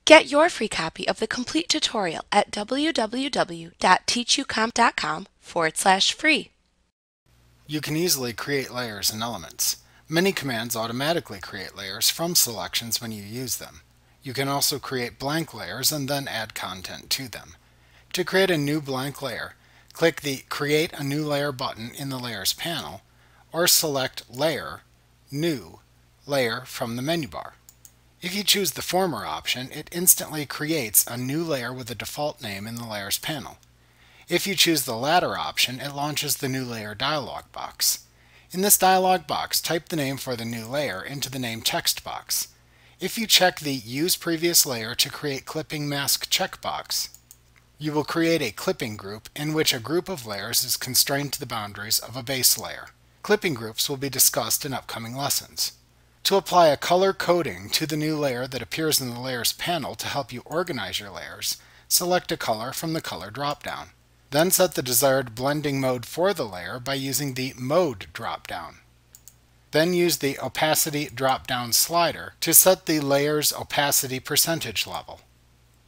Get your free copy of the complete tutorial at www.teachucomp.com/free. You can easily create layers and elements. Many commands automatically create layers from selections when you use them. You can also create blank layers and then add content to them. To create a new blank layer, click the Create a New Layer button in the Layers panel, or select Layer, New, Layer from the menu bar. If you choose the former option, it instantly creates a new layer with a default name in the Layers panel. If you choose the latter option, it launches the New Layer dialog box. In this dialog box, type the name for the new layer into the name text box. If you check the Use Previous Layer to create clipping mask checkbox, you will create a clipping group in which a group of layers is constrained to the boundaries of a base layer. Clipping groups will be discussed in upcoming lessons. To apply a color coding to the new layer that appears in the Layers panel to help you organize your layers, select a color from the Color drop-down. Then set the desired blending mode for the layer by using the Mode drop-down. Then use the Opacity drop-down slider to set the layer's opacity percentage level.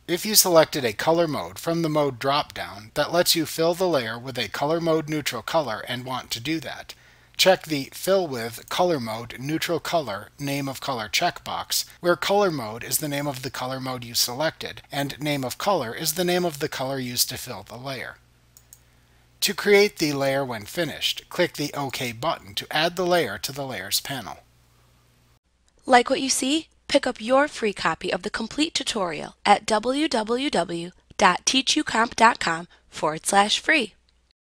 If you selected a color mode from the Mode drop-down that lets you fill the layer with a color mode neutral color and want to do that, check the Fill with Color Mode Neutral Color Name of Color checkbox, where Color Mode is the name of the color mode you selected, and Name of Color is the name of the color used to fill the layer. To create the layer when finished, click the OK button to add the layer to the Layers panel. Like what you see? Pick up your free copy of the complete tutorial at www.teachucomp.com/free.